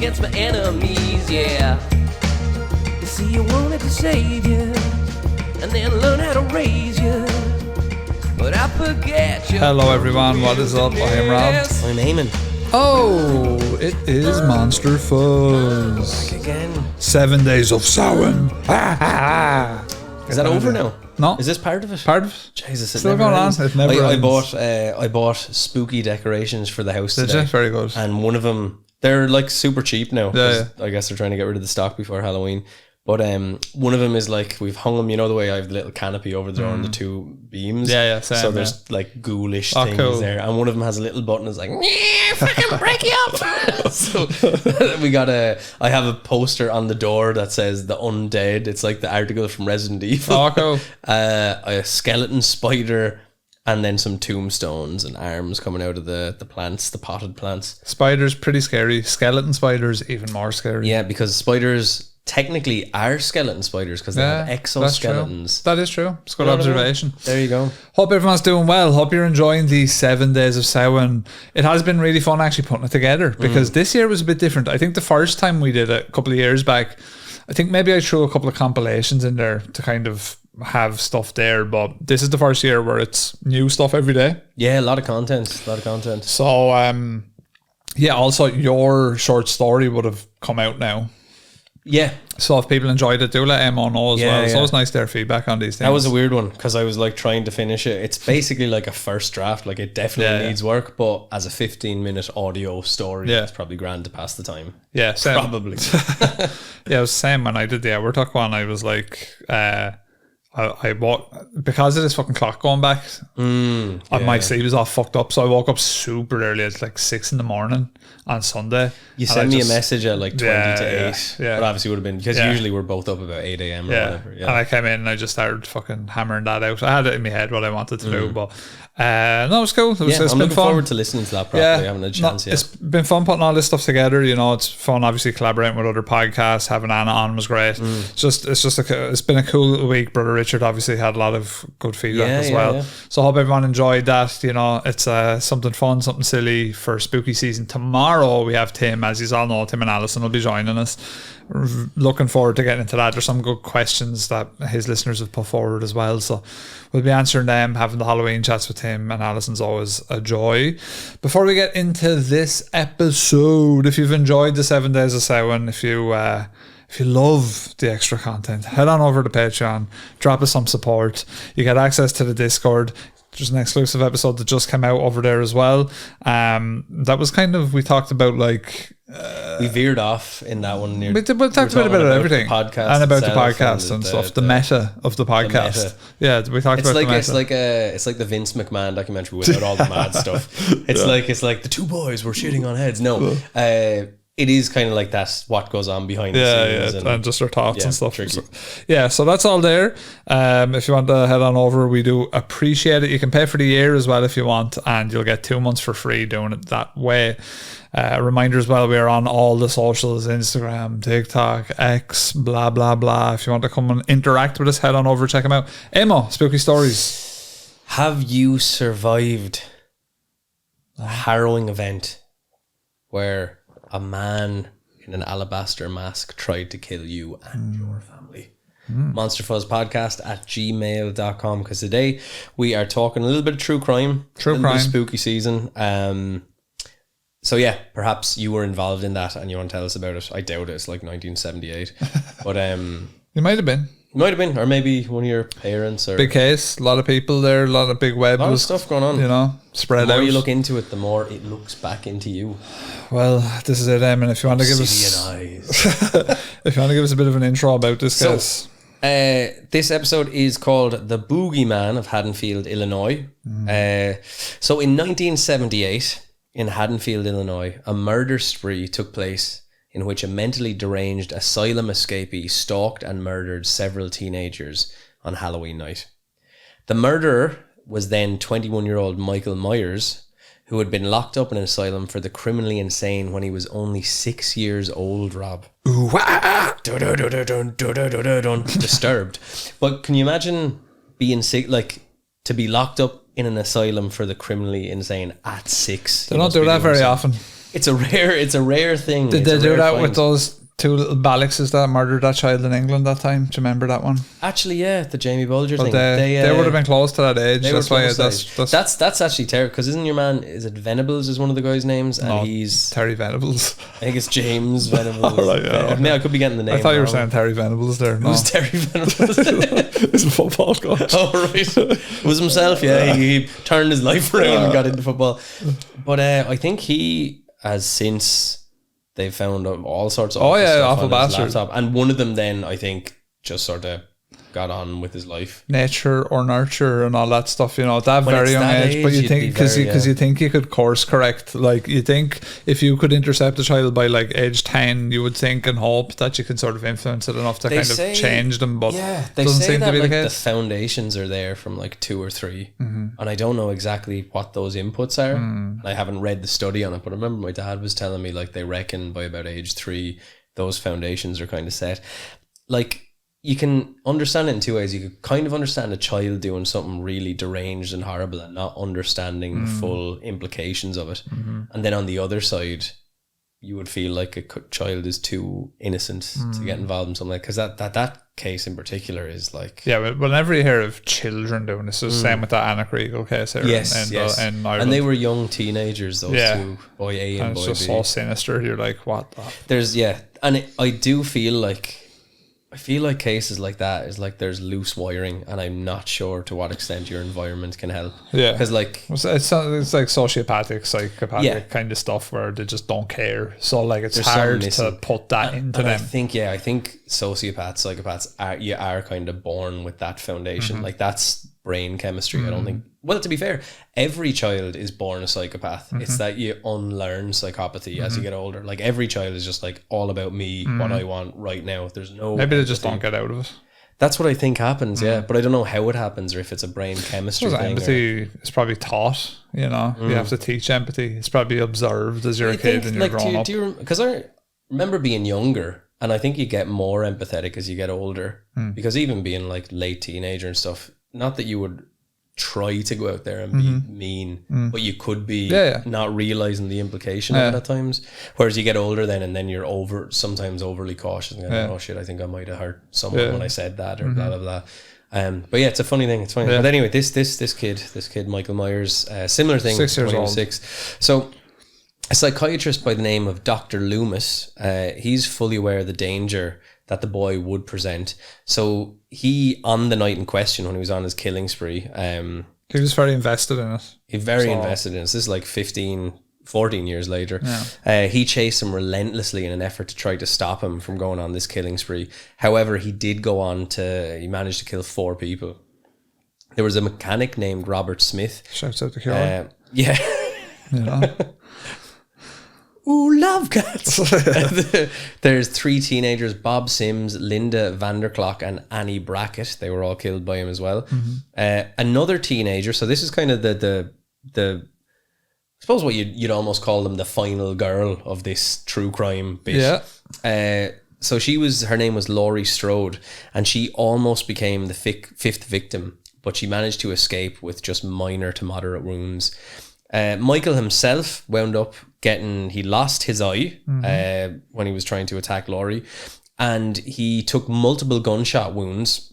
against my enemies, yeah. You see, you wanted to save you, and then learn how to raise you. But I forget you. Hello everyone, what is up? I am Rob. I'm Eamon. Oh, it is Monster Fuzz. Back again. 7 days of Samhain. Is that over now? No. Is this part of it? Part of it? Jesus, it Still never going on. ends. It never ends. I bought spooky decorations for the house Did today. you? Very good. And one of them, they're like super cheap now. Yeah. I guess they're trying to get rid of the stock before Halloween. But one of them is like, we've hung them, you know the way I have the little canopy over there on the two beams? Yeah, same, so there's like ghoulish things cool. there. And one of them has a little button that's like, fucking break you up. So I have a poster on the door that says the undead. It's like the article from Resident Evil. Oh, cool. A skeleton spider, and then some tombstones and arms coming out of the plants, the potted plants. Spiders, pretty scary. Skeleton spiders, even more scary. Yeah, because spiders technically are skeleton spiders because they have exoskeletons. That is true. It's a good observation. There you go. Hope everyone's doing well. Hope you're enjoying the 7 days of Samhain. It has been really fun actually putting it together because this year was a bit different. I think the first time we did it a couple of years back, I think maybe I threw a couple of compilations in there to kind of have stuff there, but this is the first year where it's new stuff every day. Yeah, a lot of content. So yeah, also your short story would have come out now. Yeah. So if people enjoyed it, do let Emma know as well. It's Yeah. always nice to hear feedback on these things. That was a weird one because I was like trying to finish it. It's basically like a first draft. Like it definitely needs work, but as a 15-minute audio story, it's probably grand to pass the time. Yeah, same. Probably. Yeah, it was the same when I did the Hour Talk one. I was like, I walked because of this fucking clock going back. My sleep was all fucked up, so I woke up super early. It's like 6 a.m. on Sunday. You sent me a message at like 20 to 8. Yeah. But obviously would have been because usually we're both up about 8 a.m. or whatever. Yeah. And I came in and I just started fucking hammering that out. I had it in my head what I wanted to do, but no, it was cool. It's I'm been looking fun. forward to listening to that properly. I haven't had a chance yet. It's been fun putting all this stuff together. You know, it's fun obviously collaborating with other podcasts. Having Anna on was great. It's been a cool little week. Brother Richard obviously had a lot of good feedback as well. Yeah. So I hope everyone enjoyed that. You know, it's something fun, something silly for spooky season. Tomorrow we have Tim, as you all know, Tim and Alison will be joining us. Looking forward to getting into that. There's some good questions that his listeners have put forward as well, so we'll be answering them. Having the Halloween chats with Tim and Alison's always a joy. Before we get into this episode, if you've enjoyed the 7 days of Samhain, if you love the extra content, head on over to Patreon, drop us some support. You get access to the Discord. There's an exclusive episode that just came out over there as well. That was kind of, we talked about like we veered off in that one. We talked about everything podcast and about the podcast and stuff. The meta of the podcast. Yeah, we talked about the meta. It's like the Vince McMahon documentary without all the mad stuff. It's like the two boys were shitting on heads. No, it is kind of like that's what goes on behind the scenes. And just our thoughts and stuff. So that's all there. If you want to head on over, we do appreciate it. You can pay for the year as well if you want, and you'll get 2 months for free doing it that way. Reminder as well, we are on all the socials, Instagram, TikTok, X, blah, blah, blah. If you want to come and interact with us, head on over, check them out. Emo, spooky stories. Have you survived a harrowing event where a man in an alabaster mask tried to kill you and your family? Monster Fuzz Podcast at gmail.com, because today we are talking a little bit of true crime. Spooky season. So yeah, perhaps you were involved in that and you want to tell us about it. I doubt it. It's like 1978. But you might have been. Or maybe one of your parents. Or big case, a lot of people there, a lot of big webs. A lot of stuff going on. You know, spread out. The more you look into it, the more it looks back into you. Well, this is it, and if you want to give us if you want to give us a bit of an intro about this case. This episode is called The Boogeyman of Haddonfield, Illinois. So in 1978, in Haddonfield, Illinois, a murder spree took place in which a mentally deranged asylum escapee stalked and murdered several teenagers on Halloween night. The murderer was then 21-year-old Michael Myers, who had been locked up in an asylum for the criminally insane when he was only 6 years old, Rob. Disturbed. But can you imagine being sick, like to be locked up in an asylum for the criminally insane at 6? They don't do that very often. It's a rare thing. Did they do that with those 2 little Ballixes that murdered that child in England that time? Do you remember that one? Actually, yeah, the Jamie Bulger thing. They would have been close to that age. That's why that's actually terrible. Because isn't your man? Is it Venables? Is one of the guys' names? And he's Terry Venables. I think it's James Venables. Right, yeah, I mean, I could be getting the name. I thought you were wrong. saying Terry Venables there. No. Who's Terry Venables? He's a football coach. Oh right, it was himself. Yeah, he turned his life around and got into football. But I think he has since. They've found all sorts of alabaster, and one of them then I think just sort of got on with his life, nature or nurture and all that stuff, at that very young age. But you think because you think you could course correct, like you think if you could intercept a child by like age 10, you would think and hope that you could sort of influence it enough to change them. But they doesn't say seem that to be like the foundations are there from like 2 or 3, and I don't know exactly what those inputs are. I haven't read the study on it, but I remember my dad was telling me like they reckon by about age 3 those foundations are kind of set. Like, you can understand it in 2 ways. You could kind of understand a child doing something really deranged and horrible and not understanding the full implications of it. And then on the other side, you would feel like a child is too innocent to get involved in something like, because that case in particular is like... Yeah, but whenever you hear of children doing this, it's the same with that Anna Kriegel case here in Ireland. And they were young teenagers, those two, boy A and boy B. It's just so sinister. You're like, what the... I feel like cases like that is like there's loose wiring, and I'm not sure to what extent your environment can help. Yeah, because like it's like sociopathic, psychopathic kind of stuff where they just don't care. So like it's hard to put that into them. I think sociopaths, psychopaths are kind of born with that foundation. Like that's brain chemistry. I don't think. Well, to be fair, every child is born a psychopath. It's that you unlearn psychopathy as you get older. Like every child is just like all about me, what I want right now. There's no maybe they just don't get out of it. That's what I think happens, but I don't know how it happens or if it's a brain chemistry thing. Empathy is probably taught. You have to teach empathy. It's probably observed as you're a kid and you're growing up. Because I remember being younger, and I think you get more empathetic as you get older. Because even being like late teenager and stuff, not that you would try to go out there and be mean, but you could be not realizing the implication of it at times. Whereas you get older then, and then you're sometimes overly cautious and going, oh shit, I think I might have hurt someone when I said that, or blah blah blah. But yeah, it's a funny thing. It's funny. But anyway, this kid Michael Myers, similar thing. 6 years old. 6. So a psychiatrist by the name of Dr. Loomis, he's fully aware of the danger that the boy would present. So he, on the night in question, when he was on his killing spree, he was very invested in it. Invested in it. This is like 14 years later. He chased him relentlessly in an effort to try to stop him from going on this killing spree. However, he managed to kill 4 people. There was a mechanic named Robert Smith. Shouts out to Kieran. Yeah. Ooh, love cats. There's 3 teenagers, Bob Sims, Linda Vanderklok, and Annie Brackett. They were all killed by him as well. Another teenager, so this is kind of the I suppose what you'd almost call them the final girl of this true crime bit. So her name was Laurie Strode, and she almost became the 5th victim, but she managed to escape with just minor to moderate wounds. Michael himself wound up he lost his eye when he was trying to attack Laurie, and he took multiple gunshot wounds,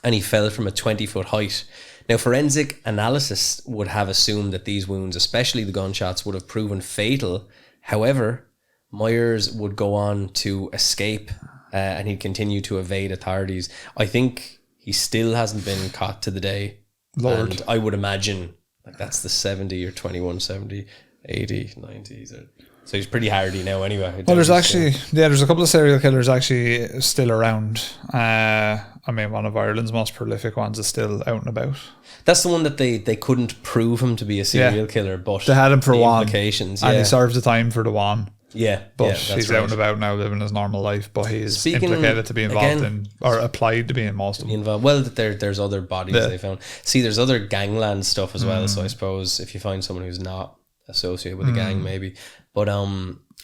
and he fell from a 20-foot height. Now, forensic analysis would have assumed that these wounds, especially the gunshots, would have proven fatal. However, Myers would go on to escape, and he'd continue to evade authorities. I think he still hasn't been caught to the day. Lord. And I would imagine like that's the 70 or 21, 70, 80, 90s. So he's pretty hardy now anyway. Well, there's a couple of serial killers actually still around. I mean, one of Ireland's most prolific ones is still out and about. That's the one that they couldn't prove him to be a serial killer, but they had him for one. And he served the time for the one. Yeah, but he's out and about now living his normal life, but he's implicated to be involved in, or applied to be in most of them. Well, there's other bodies they found. See, there's other gangland stuff as well, so I suppose if you find someone who's not associated with a gang, maybe. But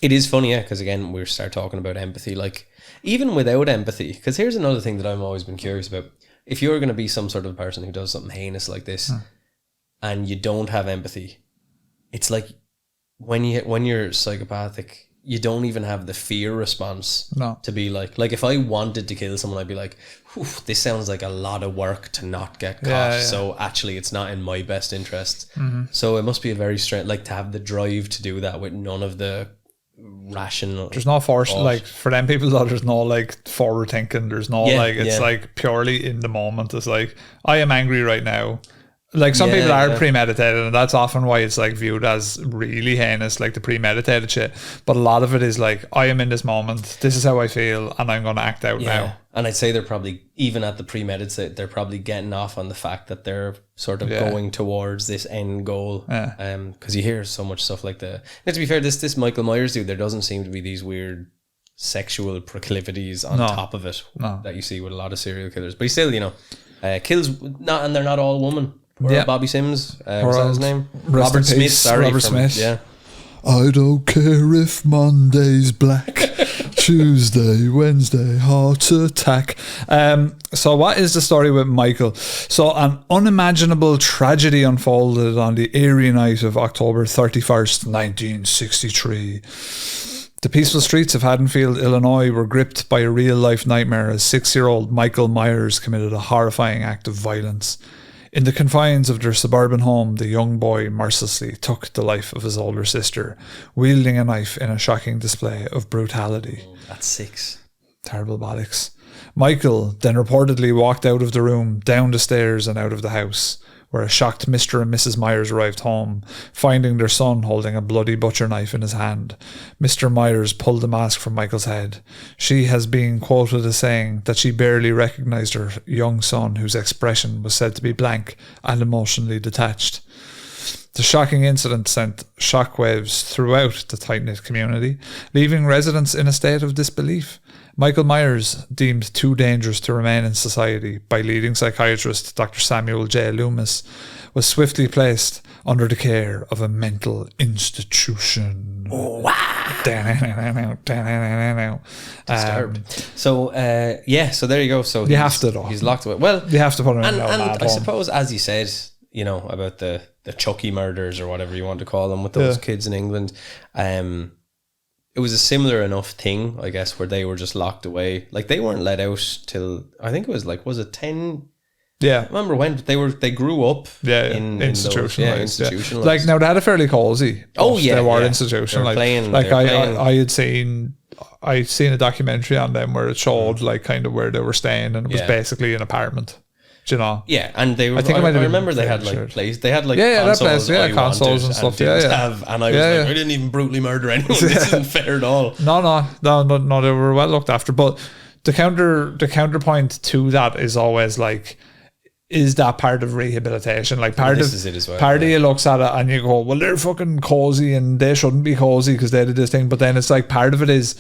it is funny, because again, we start talking about empathy, like even without empathy, because here's another thing that I've always been curious about. If you're going to be some sort of person who does something heinous like this, and you don't have empathy, it's like when you're psychopathic, you don't even have the fear response to be like if I wanted to kill someone, I'd be like, this sounds like a lot of work to not get caught. So actually it's not in my best interest. So it must be a very strange, like, to have the drive to do that with none of the rational. There's no force, like, for them people though, there's no like forward thinking. There's no it's like purely in the moment. It's like, I am angry right now. Like, some people are premeditated, and that's often why it's like viewed as really heinous, like the premeditated shit. But a lot of it is like, I am in this moment, this is how I feel, and I'm going to act out now. And I'd say they're probably, even at the premeditated, they're probably getting off on the fact that they're sort of going towards this end goal. Because you hear so much stuff like that. And to be fair, this Michael Myers dude, there doesn't seem to be these weird sexual proclivities on top of it that you see with a lot of serial killers. But he still, kills, and they're not all women. Bobby Sims, was that his name? Robert Smith, Smith. Yeah. I don't care if Monday's black, Tuesday, Wednesday, heart attack. So what is the story with Michael? So an unimaginable tragedy unfolded on the eerie night of October 31st, 1963. The peaceful streets of Haddonfield, Illinois were gripped by a real-life nightmare as 6-year-old Michael Myers committed a horrifying act of violence. In the confines of their suburban home, the young boy mercilessly took the life of his older sister, wielding a knife in a shocking display of brutality. That's 6. Terrible bollocks. Michael then reportedly walked out of the room, down the stairs and out of the house, where a shocked Mr. and Mrs. Myers arrived home, finding their son holding a bloody butcher knife in his hand. Mr. Myers pulled the mask from Michael's head. She has been quoted as saying that she barely recognised her young son, whose expression was said to be blank and emotionally detached. The shocking incident sent shockwaves throughout the tight-knit community, leaving residents in a state of disbelief. Michael Myers, deemed too dangerous to remain in society by leading psychiatrist Dr. Samuel J. Loomis, was swiftly placed under the care of a mental institution. Oh, wow. Disturbed. So there you go. So you have to, though. He's locked away. Well, you have to put him in and I suppose, as you said, about the Chucky murders or whatever you want to call them with those kids in England, it was a similar enough thing, I guess, where they were just locked away. Like, they weren't let out till, I think it was like, was it 10? Yeah. I remember when they grew up in institutionalized. Institutionalized. Like, now they had a fairly cozy. They were institutionalized. I'd seen a documentary on them where it showed like kind of where they were staying, and it was basically an apartment. Yeah, and they were. I remember they had like plays. They had like consoles and stuff. And I was like, I didn't even brutally murder anyone. This isn't fair at all. No. They were well looked after. But the counterpoint to that is always like, is that part of rehabilitation? Like, part of you looks at it and you go, well, they're fucking cozy and they shouldn't be cozy because they did this thing. But then it's like, part of it is,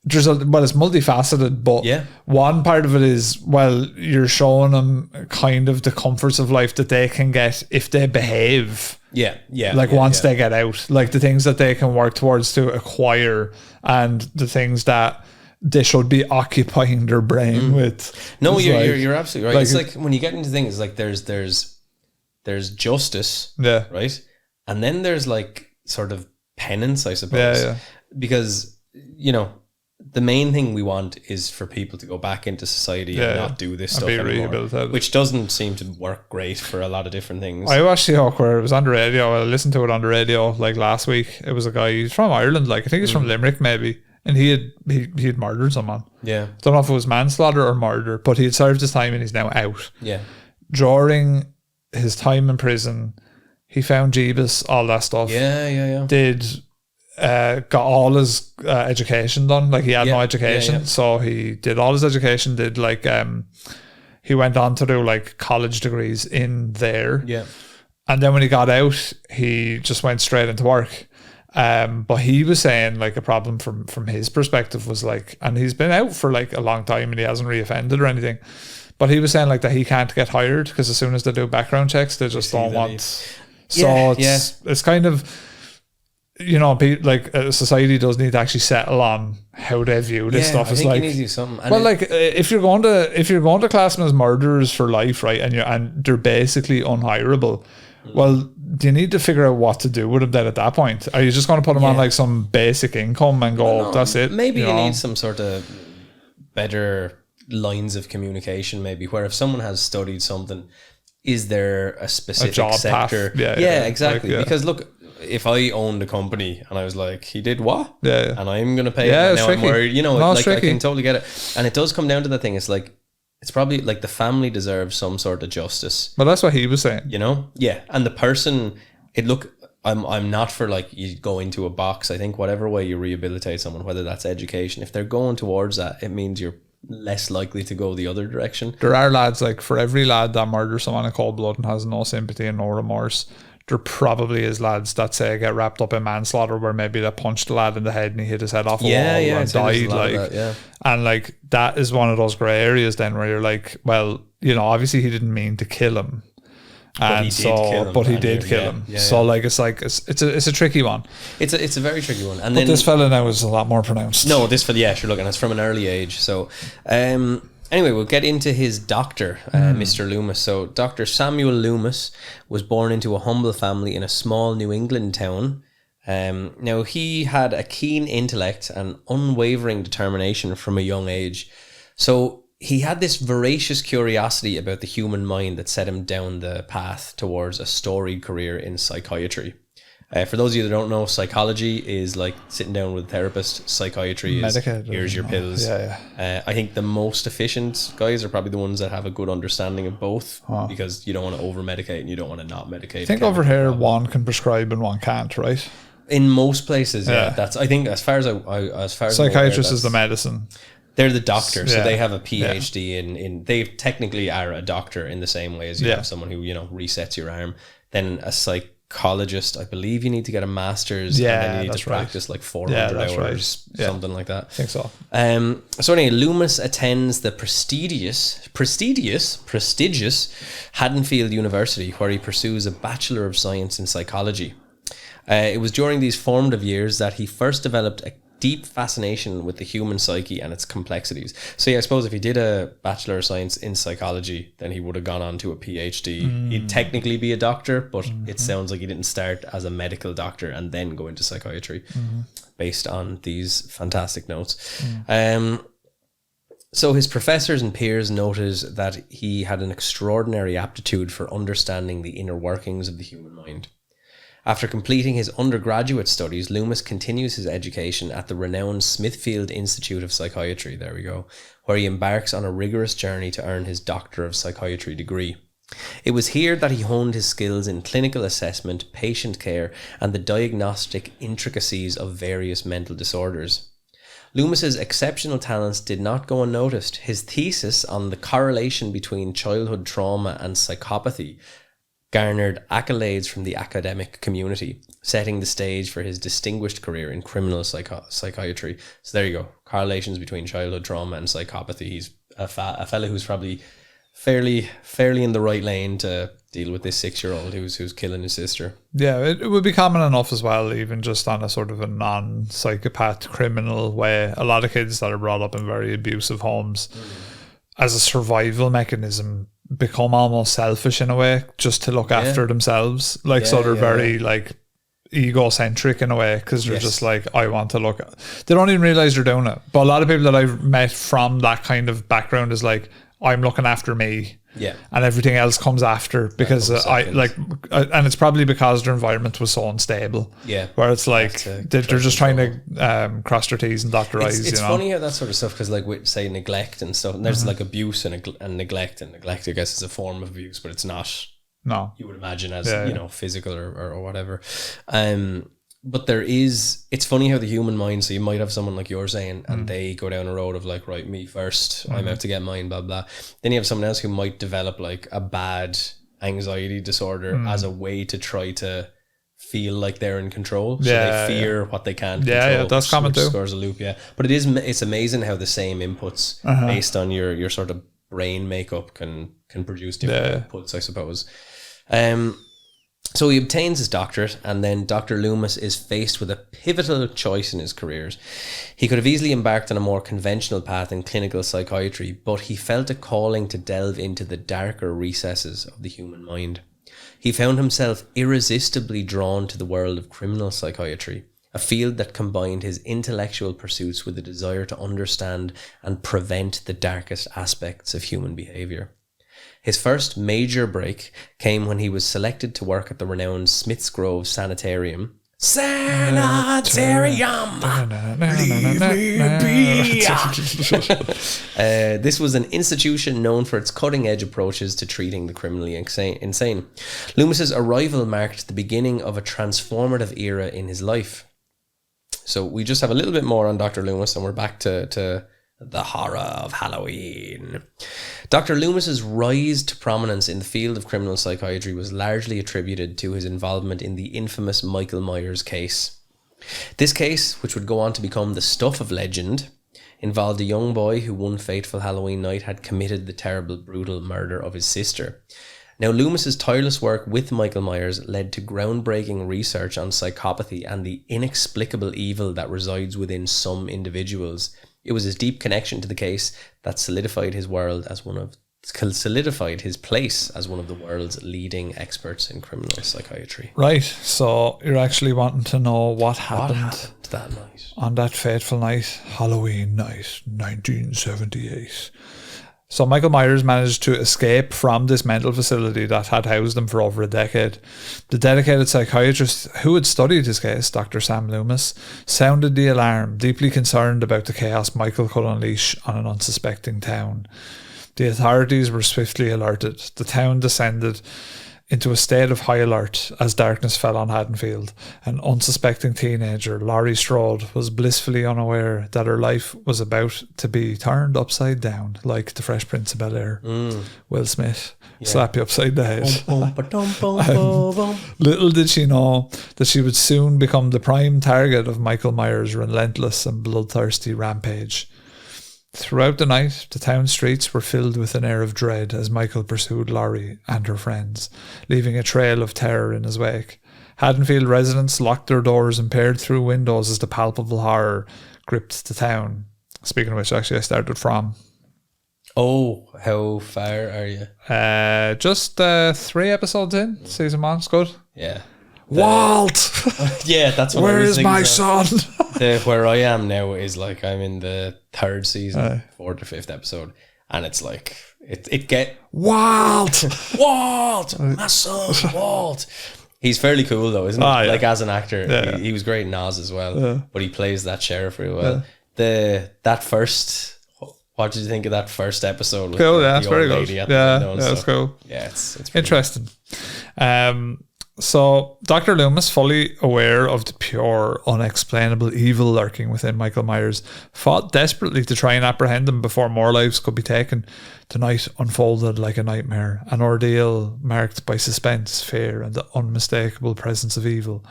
it's multifaceted, but one part of it is, well, you're showing them kind of the comforts of life that they can get if they behave. Once they get out, like the things that they can work towards to acquire, and the things that they should be occupying their brain with. No, you're absolutely right. Like, it's like when you get into things like there's justice, right, and then there's like sort of penance, I suppose, because the main thing we want is for people to go back into society and not do this stuff anymore, which doesn't seem to work great for a lot of different things. I watched the Hawk where it was on the radio. I listened to it on the radio like last week. It was a guy, he's from Ireland, like I think he's from Limerick maybe, and he had murdered someone. Yeah, don't know if it was manslaughter or murder, but he had served his time and he's now out. Yeah, during his time in prison, he found Jeebus, all that stuff. Got all his education done. Like, he had no education, so he did all his education. Did like he went on to do like college degrees in there. And then when he got out, he just went straight into work. But he was saying like a problem from his perspective was like, and he's been out for like a long time and he hasn't reoffended or anything. But he was saying like that he can't get hired because as soon as they do background checks, they just don't want. So it's kind of, like society does need to actually settle on how they view this stuff. It's like, you need to do something. Well, like if you're going to class them as murderers for life, right, and they're basically unhireable, well, do you need to figure out what to do with him then at that point? Are you just going to put him on like some basic income and go, no, that's it? Maybe you need some sort of better lines of communication, maybe, where if someone has studied something, is there a specific job sector? Yeah, exactly. Like, because look, if I owned a company and I was like, he did what? Yeah. And I'm going to pay him, now I'm worried. You know, like I can totally get it. And it does come down to the thing. It's like, it's probably like the family deserves some sort of justice. Well, that's what he was saying. You know? Yeah. And the person, I'm not for like you go into a box. I think whatever way you rehabilitate someone, whether that's education, if they're going towards that, it means you're less likely to go the other direction. There are lads, like for every lad that murders someone in cold blood and has no sympathy and no remorse, there probably is lads that say get wrapped up in manslaughter, where maybe they punched the lad in the head and he hit his head off a wall and died. Like, and like that is one of those grey areas then where you're like, well, you know, obviously he didn't mean to kill him. But he did kill him. So like it's a tricky one. It's a very tricky one. And then this fella now is a lot more pronounced. No, this fella, sure, look, and it's from an early age. So anyway, we'll get into his doctor, Mr. Loomis. So Dr. Samuel Loomis was born into a humble family in a small New England town. Now he had a keen intellect and unwavering determination from a young age. So he had this voracious curiosity about the human mind that set him down the path towards a storied career in psychiatry. For those of you that don't know, psychology is like sitting down with a therapist. Psychiatry is here's your pills. I think the most efficient guys are probably the ones that have a good understanding of both, because you don't want to over medicate and you don't want to not medicate. I think over here one can prescribe and one can't, right? In most places, that's, I think as far as psychiatrist is the medicine. They're the doctor, so they have a PhD in they technically are a doctor in the same way as you have someone who, you know, resets your arm. Then a psychologist, I believe you need to get a master's, and then you need to practice like 400 hours, something like that. I think so. So anyway, Loomis attends the prestigious Haddonfield University, where he pursues a Bachelor of Science in Psychology. It was during these formative years that he first developed a deep fascination with the human psyche and its complexities. So I suppose if he did a Bachelor of Science in Psychology, then he would have gone on to a PhD. He'd technically be a doctor, but it sounds like he didn't start as a medical doctor and then go into psychiatry based on these fantastic notes. So his professors and peers noted that he had an extraordinary aptitude for understanding the inner workings of the human mind. After completing his undergraduate studies, Loomis continues his education at the renowned Smithfield Institute of Psychiatry, there we go, where he embarks on a rigorous journey to earn his Doctor of Psychiatry degree. It was here that he honed his skills in clinical assessment, patient care, and the diagnostic intricacies of various mental disorders. Loomis's exceptional talents did not go unnoticed. His thesis on the correlation between childhood trauma and psychopathy garnered accolades from the academic community, setting the stage for his distinguished career in criminal psychiatry. So there you go. Correlations between childhood trauma and psychopathy. He's a fella who's probably fairly in the right lane to deal with this 6-year-old who's killing his sister. Yeah, it would be common enough as well, even just on a sort of a non-psychopath criminal way. A lot of kids that are brought up in very abusive homes as a survival mechanism become almost selfish in a way, just to look after themselves. So they're very like egocentric in a way, because they're just like, I want to look. They don't even realize they're doing it. But a lot of people that I've met from that kind of background is like, I'm looking after me. And everything else comes after, because and it's probably because their environment was so unstable. Where it's like they're just trying to cross their T's and dot their I's. It's funny how that sort of stuff, because like with say neglect and stuff, and there's like abuse and neglect, and neglect I guess is a form of abuse, but it's not. No, you would imagine as you know, physical or whatever. But it's funny how the human mind, so you might have someone like you're saying, and they go down a road of like, right, me first, I'm out to get mine, blah, blah. Then you have someone else who might develop like a bad anxiety disorder as a way to try to feel like they're in control. So they fear what they can't control. Yeah, that's common too. Scores a loop, But it's amazing how the same inputs based on your sort of brain makeup can produce different outputs, I suppose. So he obtains his doctorate, and then Dr. Loomis is faced with a pivotal choice in his careers. He could have easily embarked on a more conventional path in clinical psychiatry, but he felt a calling to delve into the darker recesses of the human mind. He found himself irresistibly drawn to the world of criminal psychiatry, a field that combined his intellectual pursuits with a desire to understand and prevent the darkest aspects of human behaviour. His first major break came when he was selected to work at the renowned Smith's Grove Sanitarium. Sanitarium! Leave me be! This was an institution known for its cutting-edge approaches to treating the criminally insane. Loomis's arrival marked the beginning of a transformative era in his life. So we just have a little bit more on Dr. Loomis, and we're back to the horror of Halloween. Dr. Loomis's rise to prominence in the field of criminal psychiatry was largely attributed to his involvement in the infamous Michael Myers case. This case, which would go on to become the stuff of legend, involved a young boy who one fateful Halloween night had committed the terrible, brutal murder of his sister. Now, Loomis's tireless work with Michael Myers led to groundbreaking research on psychopathy and the inexplicable evil that resides within some individuals. It was his deep connection to the case that solidified his place as one of the world's leading experts in criminal psychiatry. Right, so you're actually wanting to know what happened that night, on that fateful night, Halloween night, 1978. So Michael Myers managed to escape from this mental facility that had housed him for over a decade. The dedicated psychiatrist who had studied his case, Dr. Sam Loomis, sounded the alarm, deeply concerned about the chaos Michael could unleash on an unsuspecting town. The authorities were swiftly alerted. The town descended into a state of high alert as darkness fell on Haddonfield. An unsuspecting teenager, Laurie Strode, was blissfully unaware that her life was about to be turned upside down, like the Fresh Prince of Bel-Air. Will Smith, slap you upside the head. Little did she know that she would soon become the prime target of Michael Myers' relentless and bloodthirsty rampage. Throughout the night, the town streets were filled with an air of dread as Michael pursued Laurie and her friends, leaving a trail of terror in his wake. Haddonfield residents locked their doors and peered through windows as the palpable horror gripped the town. Speaking of which, actually, I started from. Oh, how far are you? Just 3 episodes in. Season 1, it's good. Yeah. Walt! Yeah, that's what Where is my son? Where I am now is like I'm in the 3rd season, 4th or 5th episode, and it's like it get Walt, my son, Walt. He's fairly cool though, isn't he? Yeah. Like as an actor, he was great in Oz as well, but he plays that sheriff really well. What did you think of that first episode? With cool, the it's very good. It's cool. Yeah, it's interesting. So, Dr. Loomis, fully aware of the pure, unexplainable evil lurking within Michael Myers, fought desperately to try and apprehend him before more lives could be taken. The night unfolded like a nightmare, an ordeal marked by suspense, fear, and the unmistakable presence of evil.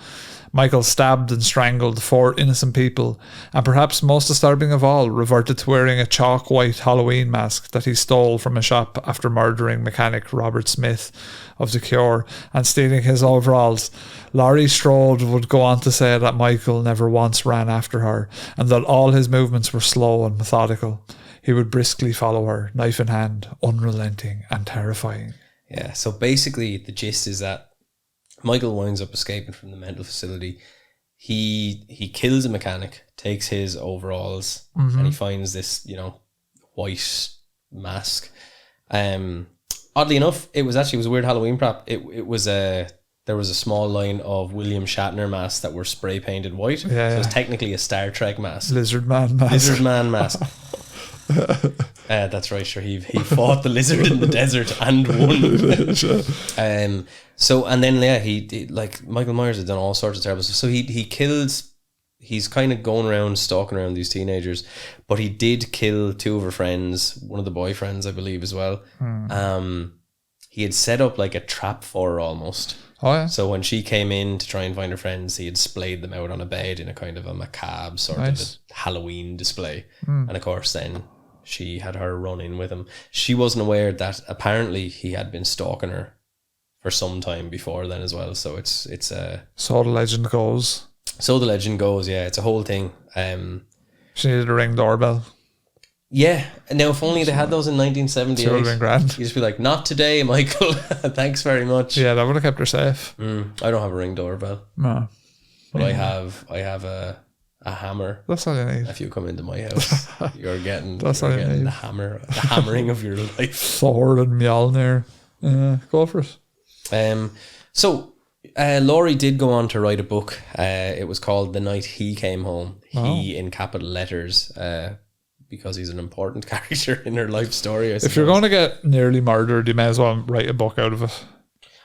Michael stabbed and strangled 4 innocent people, and perhaps most disturbing of all, reverted to wearing a chalk white Halloween mask that he stole from a shop after murdering mechanic Robert Smith of The Cure and stealing his overalls. Laurie Strode would go on to say that Michael never once ran after her, and that all his movements were slow and methodical. He would briskly follow her, knife in hand, unrelenting and terrifying. Yeah, so basically the gist is that Michael winds up escaping from the mental facility. He kills a mechanic, takes his overalls, and he finds this, white mask. Oddly enough, it was a weird Halloween prop. There was a small line of William Shatner masks that were spray painted white. So it's technically a Star Trek mask. Lizard Man mask. That's right, sure. He fought the lizard in the desert and won. He Michael Myers had done all sorts of terrible stuff. So he's kind of going around stalking around these teenagers, but he did kill 2 of her friends, one of the boyfriends, I believe, as well. He had set up like a trap for her almost. Oh yeah. So when she came in to try and find her friends, he had splayed them out on a bed in a kind of a macabre sort of a Halloween display. And of course then she had her run in with him. She wasn't aware that apparently he had been stalking her for some time before then as well. So it's So the legend goes. So the legend goes, yeah. It's a whole thing. She needed a Ring doorbell. Yeah. Now, if only they had those in 1978. It would have been grand. You just be like, not today, Michael. Thanks very much. Yeah, that would have kept her safe. I don't have a Ring doorbell. No. But I have a hammer. That's all you need. If you come into my house, you're getting That's all you need. the hammering of your life. Thor and Mjolnir. Go for it. So Laurie did go on to write a book. It was called The Night He Came Home. He in capital letters, because he's an important character in her life story. I suppose. If you're going to get nearly murdered, you may as well write a book out of it.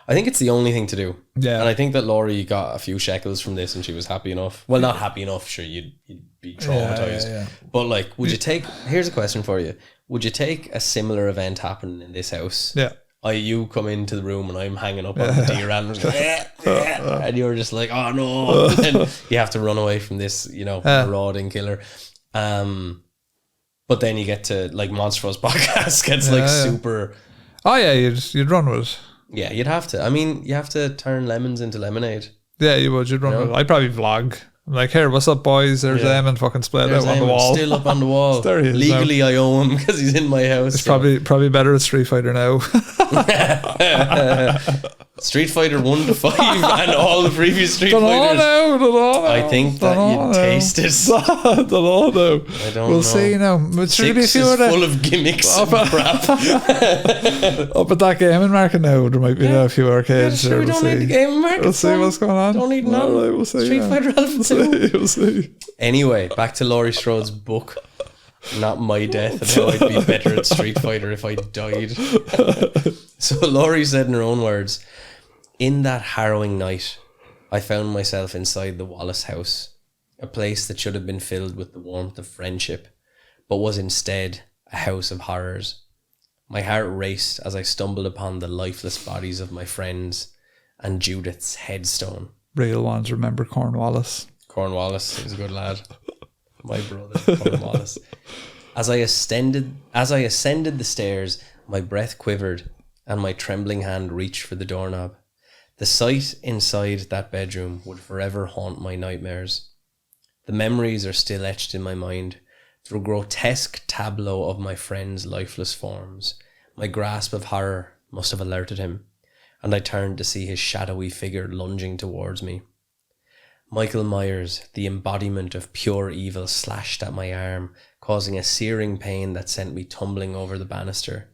I think it's the only thing to do. Yeah. And I think that Laurie got a few shekels from this and she was happy enough. Well, not happy enough, sure, you'd be traumatized. Yeah. But like, would you take, here's a question for you. Would you take a similar event happening in this house? Yeah. You come into the room and I'm hanging up on the deer animals, and you're just like, oh no. And you have to run away from this, marauding killer. But then you get to like Monstrous podcast gets super. Oh yeah, you'd run with it. Yeah, you'd have to. I mean, you have to turn lemons into lemonade. Yeah, you would. You'd run with it. I'd probably vlog. I'm like, here, what's up, boys? There's Eamon fucking split out on the wall. Still up on the wall. There he is Legally, I owe him because he's in my house. It's probably better at Street Fighter now. Street Fighter 1 to 5 and all the previous Street Fighters. I think that you tasted. Don't know. I don't know. We'll see now. But should be full of gimmicks and crap. Up at that gaming market now, there might be a few arcades. Yeah, sure, we don't need the gaming market. We'll see what's going on. Don't need none. Right, we'll see. Street Fighter Alpha 2. We'll see. Anyway, back to Laurie Strode's book. Not my death and how I'd be better at Street Fighter if I died. So Laurie said in her own words, in that harrowing night, I found myself inside the Wallace house, a place that should have been filled with the warmth of friendship, but was instead a house of horrors. My heart raced as I stumbled upon the lifeless bodies of my friends and Judith's headstone. Real ones remember Cornwallis. Cornwallis, he's a good lad. My brother, Cornwallis. As I ascended the stairs, my breath quivered and my trembling hand reached for the doorknob. The sight inside that bedroom would forever haunt my nightmares. The memories are still etched in my mind through grotesque tableau of my friend's lifeless forms. My grasp of horror must have alerted him, and I turned to see his shadowy figure lunging towards me. Michael Myers, the embodiment of pure evil, slashed at my arm, causing a searing pain that sent me tumbling over the banister.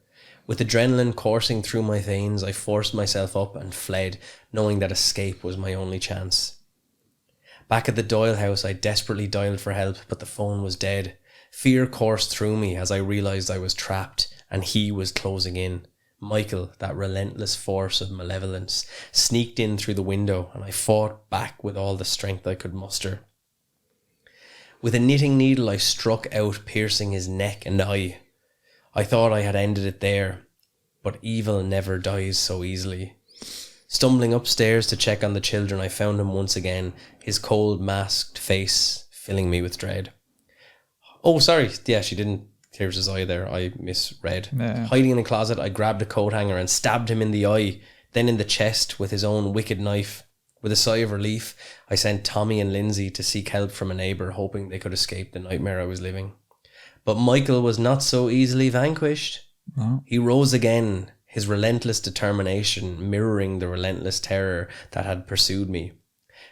With adrenaline coursing through my veins, I forced myself up and fled, knowing that escape was my only chance. Back at the Doyle house, I desperately dialed for help, but the phone was dead. Fear coursed through me as I realised I was trapped, and he was closing in. Michael, that relentless force of malevolence, sneaked in through the window, and I fought back with all the strength I could muster. With a knitting needle, I struck out, piercing his neck and eye. I thought I had ended it there, but evil never dies so easily. Stumbling upstairs to check on the children, I found him once again, his cold, masked face filling me with dread. Oh, sorry. Yeah, she didn't. Here's his eye there. I misread. Yeah. Hiding in a closet, I grabbed a coat hanger and stabbed him in the eye, then in the chest with his own wicked knife. With a sigh of relief, I sent Tommy and Lindsay to seek help from a neighbour, hoping they could escape the nightmare I was living. But Michael was not so easily vanquished. No. He rose again, his relentless determination mirroring the relentless terror that had pursued me.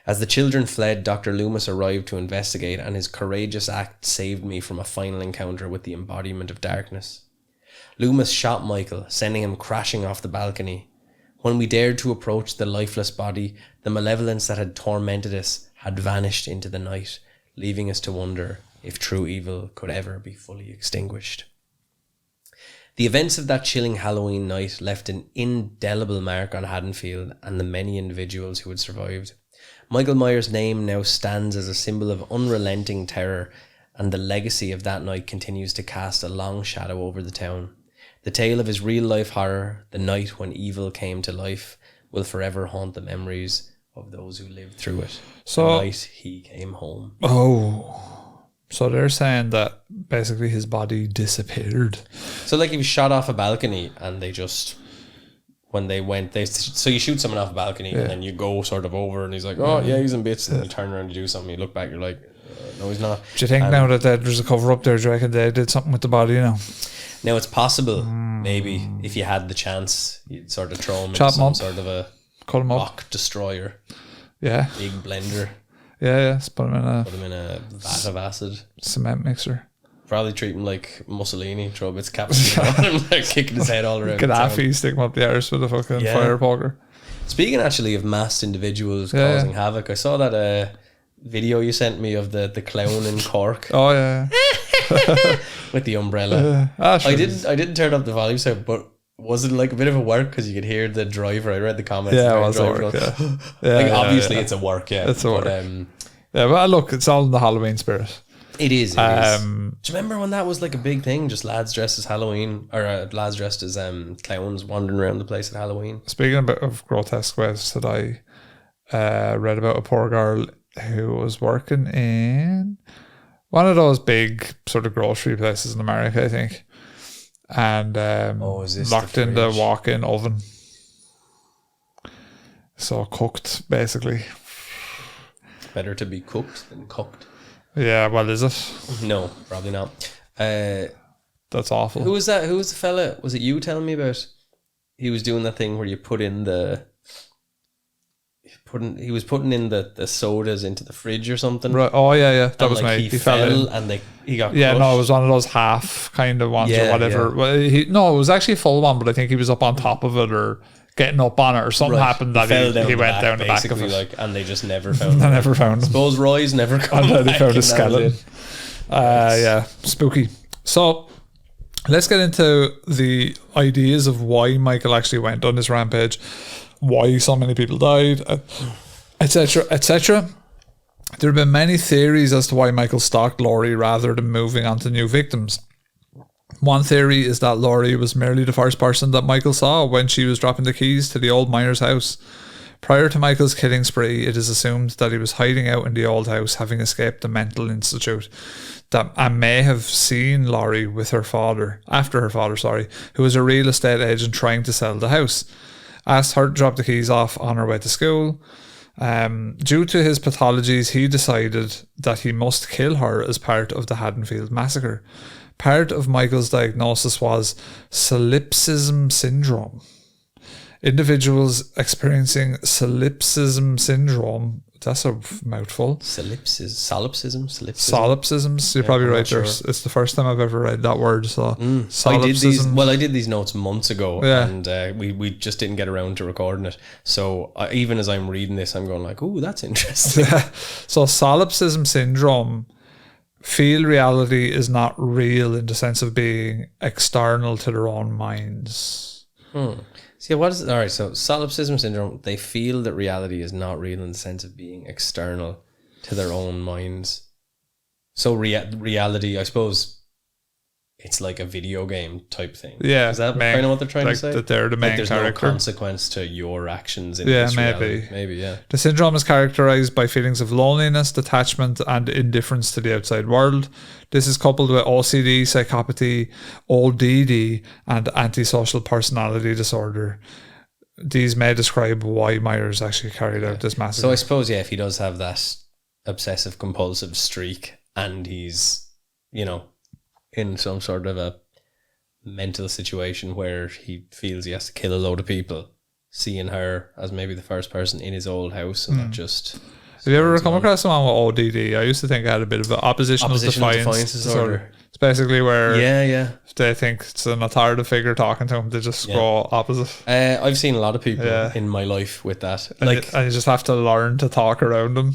As the children fled, Dr. Loomis arrived to investigate, and his courageous act saved me from a final encounter with the embodiment of darkness. Loomis shot Michael, sending him crashing off the balcony. When we dared to approach the lifeless body, the malevolence that had tormented us had vanished into the night, leaving us to wonder if true evil could ever be fully extinguished. The events of that chilling Halloween night left an indelible mark on Haddonfield and the many individuals who had survived. Michael Myers' name now stands as a symbol of unrelenting terror, and the legacy of that night continues to cast a long shadow over the town. The tale of his real-life horror, the night when evil came to life, will forever haunt the memories of those who lived through it. So, the night he came home. Oh, so they're saying that basically his body disappeared. So like he was shot off a balcony and they just when they went. So you shoot someone off a balcony and then you go sort of over and he's like, oh yeah, he's in bits, and you turn around to do something. You look back, you're like, no, he's not. Do you think now that there's a cover up there, do you reckon they did something with the body now? Now it's possible, maybe if you had the chance, you'd sort of throw him into Chop him some up. sort of a Cut him up. rock destroyer, Yeah. big blender. Yeah. Just put him in a Put him in a vat of acid. cement mixer. Probably treat him like Mussolini, throw bits of capsicum on him, like kicking his head all around. Gaddafi, stick him up the arse with a fucking fire poker. Speaking actually of masked individuals causing havoc, I saw that video you sent me of the clown in Cork. Oh yeah. With the umbrella. Sure. I didn't turn up the volume sound, but was it like a bit of a work because you could hear the driver? I read the comments. Yeah, it was a work. Obviously, it's a work. Yeah, it's a work. But look, it's all in the Halloween spirit. It is. Do you remember when that was like a big thing? Just lads dressed as Halloween, or lads dressed as clowns wandering around the place at Halloween. Speaking of grotesque ways, that I read about a poor girl who was working in one of those big sort of grocery places in America, I think, and locked in the walk-in oven. So cooked, basically. Better to be cooked than cooked. Yeah, well, is it? No, probably not. That's awful. Who was that? Who was the fella? Was it you telling me about? He was doing that thing where you put in he was putting in the sodas into the fridge or something. Right. Oh yeah. That was like me. He fell and he got crushed. No, it was one of those half kind of ones or whatever. Yeah. Well, it was actually a full one, but I think he was up on top of it or getting up on it or something happened that he went down the back of it. And they just never found him. They never found him. Suppose Roy's never come And back. they found a skeleton. Yeah, spooky. So let's get into the ideas of why Michael actually went on this rampage, why so many people died, etc., etc. There have been many theories as to why Michael stalked Laurie rather than moving on to new victims. One theory is that Laurie was merely the first person that Michael saw when she was dropping the keys to the old miner's house. Prior to Michael's killing spree, it is assumed that he was hiding out in the old house, having escaped the mental institute, and may have seen Laurie with her father, who was a real estate agent trying to sell the house. Asked her to drop the keys off on her way to school. Due to his pathologies, he decided that he must kill her as part of the Haddonfield massacre. Part of Michael's diagnosis was solipsism syndrome. Individuals experiencing solipsism syndrome, that's a mouthful. Solipsisms, you're probably right. Sure. It's the first time I've ever read that word. So I did these notes months ago, and we just didn't get around to recording it. So even as I'm reading this, I'm going like, "Ooh, that's interesting." So solipsism syndrome feel reality is not real in the sense of being external to their own minds. See, what is it? All right, so solipsism syndrome, they feel that reality is not real in the sense of being external to their own minds. So reality, I suppose, it's like a video game type thing. Yeah. Is that kind of what they're trying to say? That they're the main there's character. No consequence to your actions in this reality. Maybe, yeah. The syndrome is characterized by feelings of loneliness, detachment, and indifference to the outside world. This is coupled with OCD, psychopathy, ODD, and antisocial personality disorder. These may describe why Myers actually carried out this massacre. So I suppose, if he does have that obsessive compulsive streak and he's, in some sort of a mental situation where he feels he has to kill a load of people, seeing her as maybe the first person in his old house and not just... Have you ever come across someone with ODD? I used to think I had a bit of an oppositional defiance disorder. It's basically where if they think it's an authoritative figure talking to them, they just go opposite. I've seen a lot of people in my life with that. And you just have to learn to talk around them.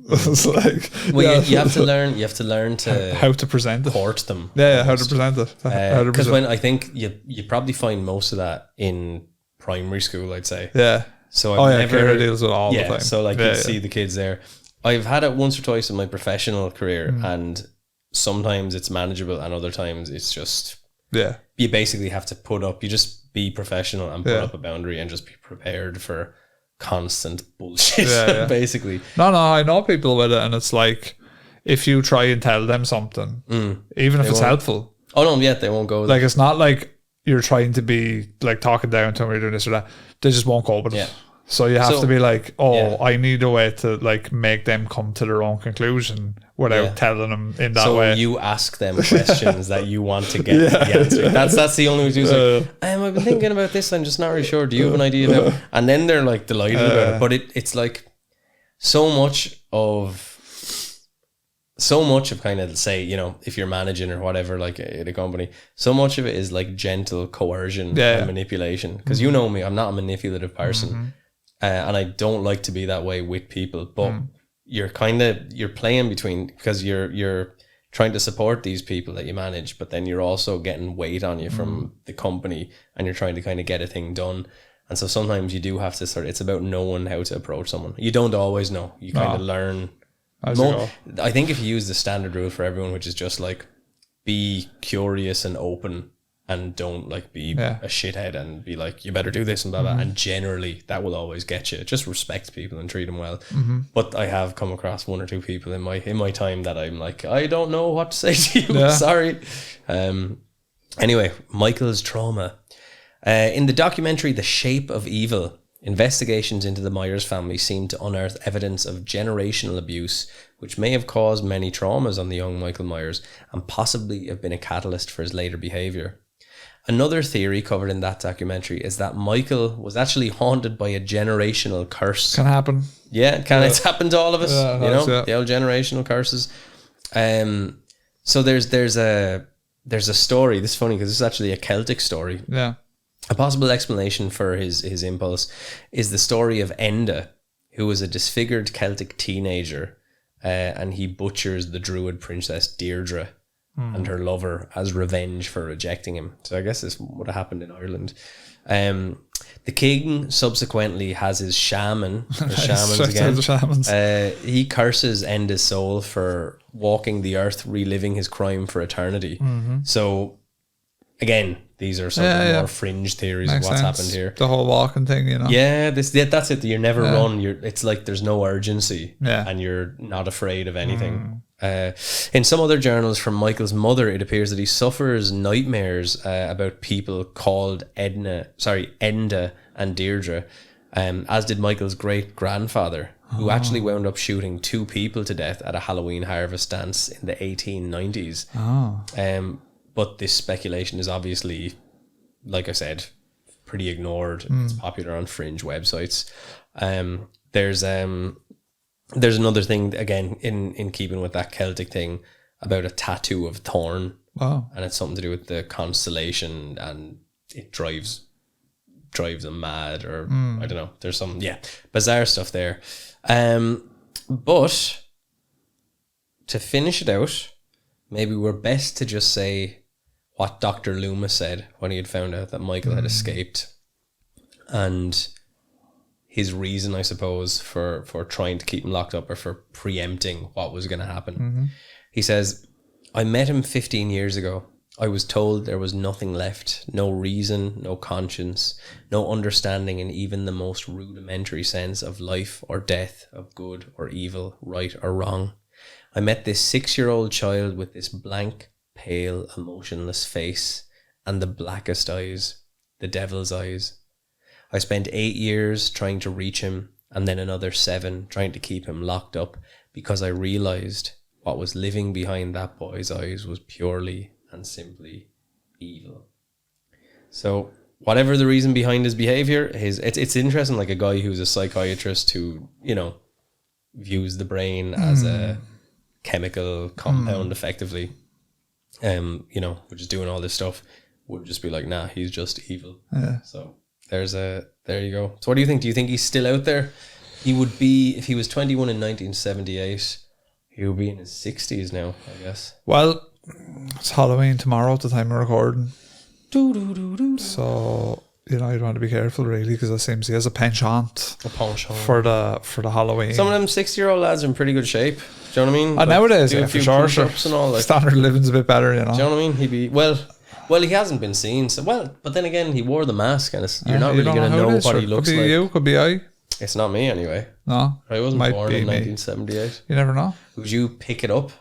It's like, you have to learn. You have to learn to how to present it, court them. How to present it. Because when I think you probably find most of that in primary school, I'd say. Yeah. So Kara deals with all the time. So you see the kids there. I've had it once or twice in my professional career, and sometimes it's manageable, and other times it's just you basically have to you just be professional and put up a boundary and just be prepared for constant bullshit. Basically. No, I know people with it, and it's like if you try and tell them something, even if it's helpful. Oh no, they won't go. Like it's not like you're trying to be like talking down to them or you're doing this or that, they just won't go with it. So you have to be like, I need a way to like make them come to their own conclusion without telling them in that way. So you ask them questions that you want to get the answer. That's the only way to do it. Like, I've been thinking about this. I'm just not really sure. Do you have an idea about it? And then they're like delighted about it. But it's like so much of kind of, say, you know, if you're managing or whatever, like at a company, so much of it is like gentle coercion and manipulation. Because you know me, I'm not a manipulative person. And I don't like to be that way with people, but you're playing between, because you're trying to support these people that you manage, but then you're also getting weight on you from the company, and you're trying to kind of get a thing done. And so sometimes you do have to it's about knowing how to approach someone. You don't always know. You kind of learn. I think if you use the standard rule for everyone, which is just like be curious and open, and don't like be a shithead and be like, you better do this and blah blah. And generally that will always get you. Just respect people and treat them well. But I have come across one or two people in my time that I'm like, I don't know what to say to you. Sorry. Anyway, Michael's trauma. In the documentary The Shape of Evil, investigations into the Myers family seem to unearth evidence of generational abuse, which may have caused many traumas on the young Michael Myers and possibly have been a catalyst for his later behaviour. Another theory covered in that documentary is that Michael was actually haunted by a generational curse. Can happen. Yeah, it's happened to all of us. The old generational curses. So there's a story. This is funny because this is actually a Celtic story. Yeah. A possible explanation for his impulse is the story of Enda, who was a disfigured Celtic teenager, and he butchers the druid princess Deirdre and her lover as revenge for rejecting him. So I guess this would have happened in Ireland. The king subsequently has his shaman, he curses Enda's soul for walking the earth, reliving his crime for eternity. So again, these are some of the more fringe theories of what's happened here. The whole walking thing, you know. Yeah, that's it. You never run. It's like there's no urgency, and you're not afraid of anything. In some other journals from Michael's mother, it appears that he suffers nightmares about people called Enda and Deirdre, as did Michael's great grandfather, who actually wound up shooting 2 people to death at a Halloween harvest dance in the 1890s. But this speculation is obviously, like I said, pretty ignored. It's popular on fringe websites. There's another thing, again, in keeping with that Celtic thing, about a tattoo of thorn. Wow. And it's something to do with the constellation, and it drives them mad, or I don't know. There's some bizarre stuff there. But to finish it out, maybe we're best to just say what Dr. Loomis said when he had found out that Michael had escaped, and his reason, I suppose, for trying to keep him locked up, or for preempting what was going to happen. He says, I met him 15 years ago. I was told there was nothing left, no reason, no conscience, no understanding in even the most rudimentary sense of life or death, of good or evil, right or wrong. I met this 6-year-old child with this blank, pale, emotionless face and the blackest eyes, the devil's eyes. I spent 8 years trying to reach him, and then another 7 trying to keep him locked up, because I realised what was living behind that boy's eyes was purely and simply evil. So whatever the reason behind his behaviour, it's interesting, like a guy who's a psychiatrist who, you know, views the brain as a chemical compound effectively, you know, which is doing all this stuff, would just be like, nah, he's just evil. So there you go. So what do you think? Do you think he's still out there? He would be, if he was 21 in 1978, he would be in his 60s now, I guess. Well, it's Halloween tomorrow at the time of recording. So, you know, you'd want to be careful, really, because it seems he has a penchant for the Halloween. Some of them 60-year-old lads are in pretty good shape. Do you know what I mean? And nowadays, for sure. And all, like, standard of living's a bit better, you know. Do you know what I mean? He'd be, well, he hasn't been seen. So, but then again, he wore the mask, and you're not really going to know what he looks like. Could be you, could be I. It's not me, anyway. No. I wasn't born in 1978. You never know. Would you pick it up?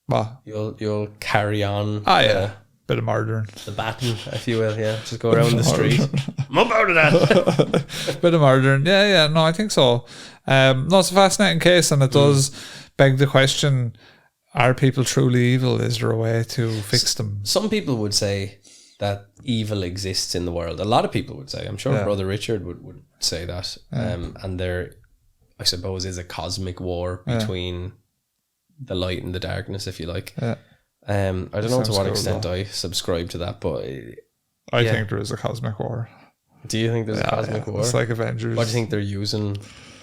What? You'll carry on. Yeah. Bit of murdering. The baton, if you will, yeah. Just go around the street. I'm up out of that. Bit of murdering. Yeah, no, I think so. No, it's a fascinating case, and it does beg the question, are people truly evil? Is there a way to fix them? Some people would say that evil exists in the world. A lot of people would say. I'm sure Brother Richard would say that. And there, I suppose, is a cosmic war between the light and the darkness, if you like. Yeah. I don't know to what extent I subscribe to that, but I think there is a cosmic war. Do you think there's a cosmic war? It's like Avengers. What do you think they're using?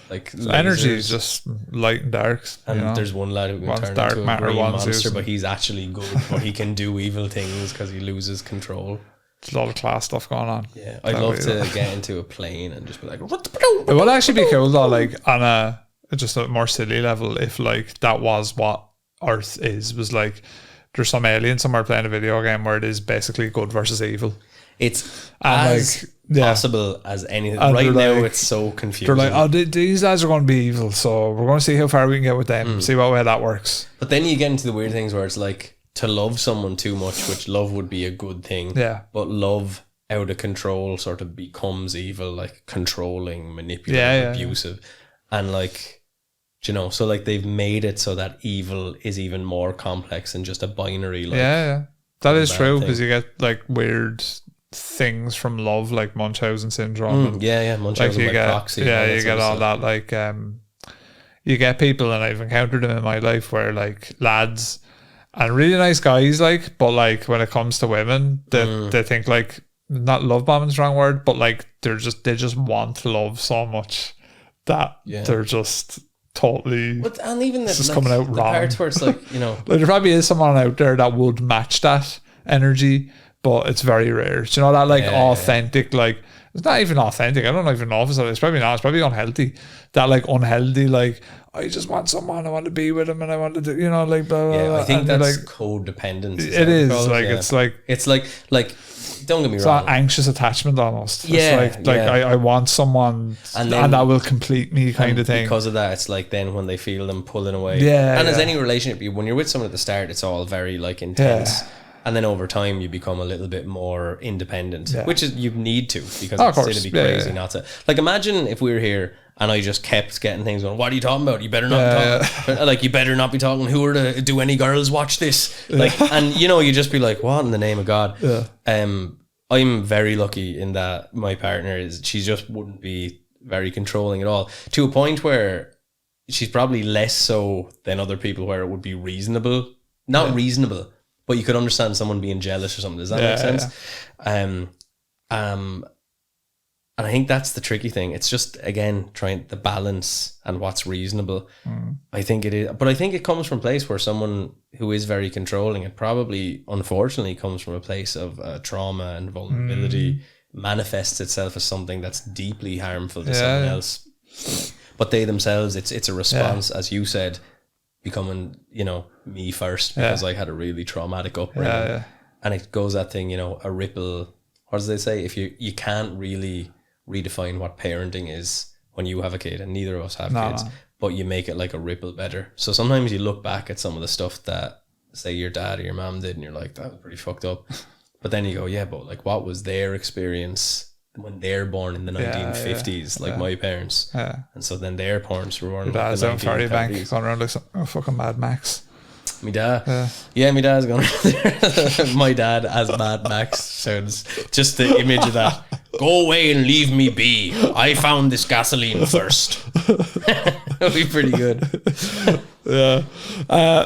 Like energy is just light and dark. And there's one lad who can turn into a green monster, but he's actually good, but he can do evil things because he loses control. There's a lot of class stuff going on. Yeah, I'd love to get into a plane and just be like, what? It would actually be cool though, like on a just a more silly level, if like that was what Earth was like there's some alien somewhere playing a video game where it is basically good versus evil. It's as possible as anything. And right now, like, it's so confusing. They're like, these guys are going to be evil, so we're going to see how far we can get with them, see what way that works. But then you get into the weird things where it's like, to love someone too much, which love would be a good thing, but love out of control sort of becomes evil, like controlling, manipulative, abusive. And like, you know, so like they've made it so that evil is even more complex than just a binary. Like, that is true, because you get like weird things from love, like Munchausen syndrome. Munchausen like proxy. You get all that, like you get people, and I've encountered them in my life, where like lads and really nice guys, like, but like when it comes to women, they think like, not love bombing's the wrong word, but like they just want love so much that they're just totally, and even it's just coming out the wrong. Parts where it's like, you know, like there probably is someone out there that would match that energy, but it's very rare. Do you know that like authentic, like it's not even authentic. I don't even know if it's probably not. It's probably unhealthy. That like unhealthy, like I just want someone, I want to be with him, and I want to do, you know, like blah, blah, blah. I think that's like, codependence. It is like it's like don't get me wrong. It's an anxious attachment almost. It's like I want someone and that will complete me kind of thing. Because of that, it's like then when they feel them pulling away. As any relationship, when you're with someone at the start, it's all very like intense. And then over time, you become a little bit more independent, which is you need to, because it's going to be crazy not to. Like, imagine if we were here and I just kept getting things going. What are you talking about? You better not be talking. Like, you better not be talking. Who are the? Do any girls watch this? Like, and you know, you just be like, what in the name of God? I'm very lucky in that my partner she just wouldn't be very controlling at all, to a point where she's probably less so than other people, where it would be reasonable, not reasonable. But you could understand someone being jealous or something. Does that make sense? And I think that's the tricky thing. It's just, again, trying the balance and what's reasonable. I think it is. But I think it comes from a place where someone who is very controlling, it probably, unfortunately, comes from a place of trauma and vulnerability, manifests itself as something that's deeply harmful to someone else. But they themselves, it's a response, as you said, becoming, you know, me first, because I had a really traumatic upbringing. And it goes that thing, you know, a ripple. What do they say? If you can't really redefine what parenting is when you have a kid, and neither of us have kids, but you make it like a ripple better. So sometimes you look back at some of the stuff that, say, your dad or your mom did, and you're like, that was pretty fucked up. But then you go, yeah, but like, what was their experience when they're born in the 1950s, like my parents? And so then their parents were born in the 1930s. Going around like some fucking Mad Max. My dad, my dad's going there. My dad as Mad Max sounds, just the image of that. Go away and leave me be. I found this gasoline first. That'd be pretty good.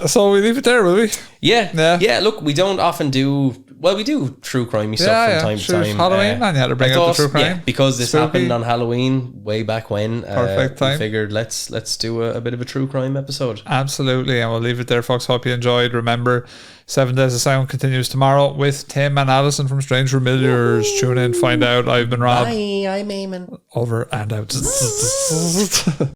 So we leave it there, will we? Yeah. Look, we don't often do. Well, we do true crimey stuff from time to time. Halloween, man, you had to bring out the true crime. Because this happened on Halloween way back when. Perfect time. We figured let's do a bit of a true crime episode. Absolutely, and we'll leave it there, folks. Hope you enjoyed. Remember, 7 Days of Sound continues tomorrow with Tim and Alison from Strange Familiars. Tune in, find out. I've been Rob. Bye, I'm Eamon. Over and out.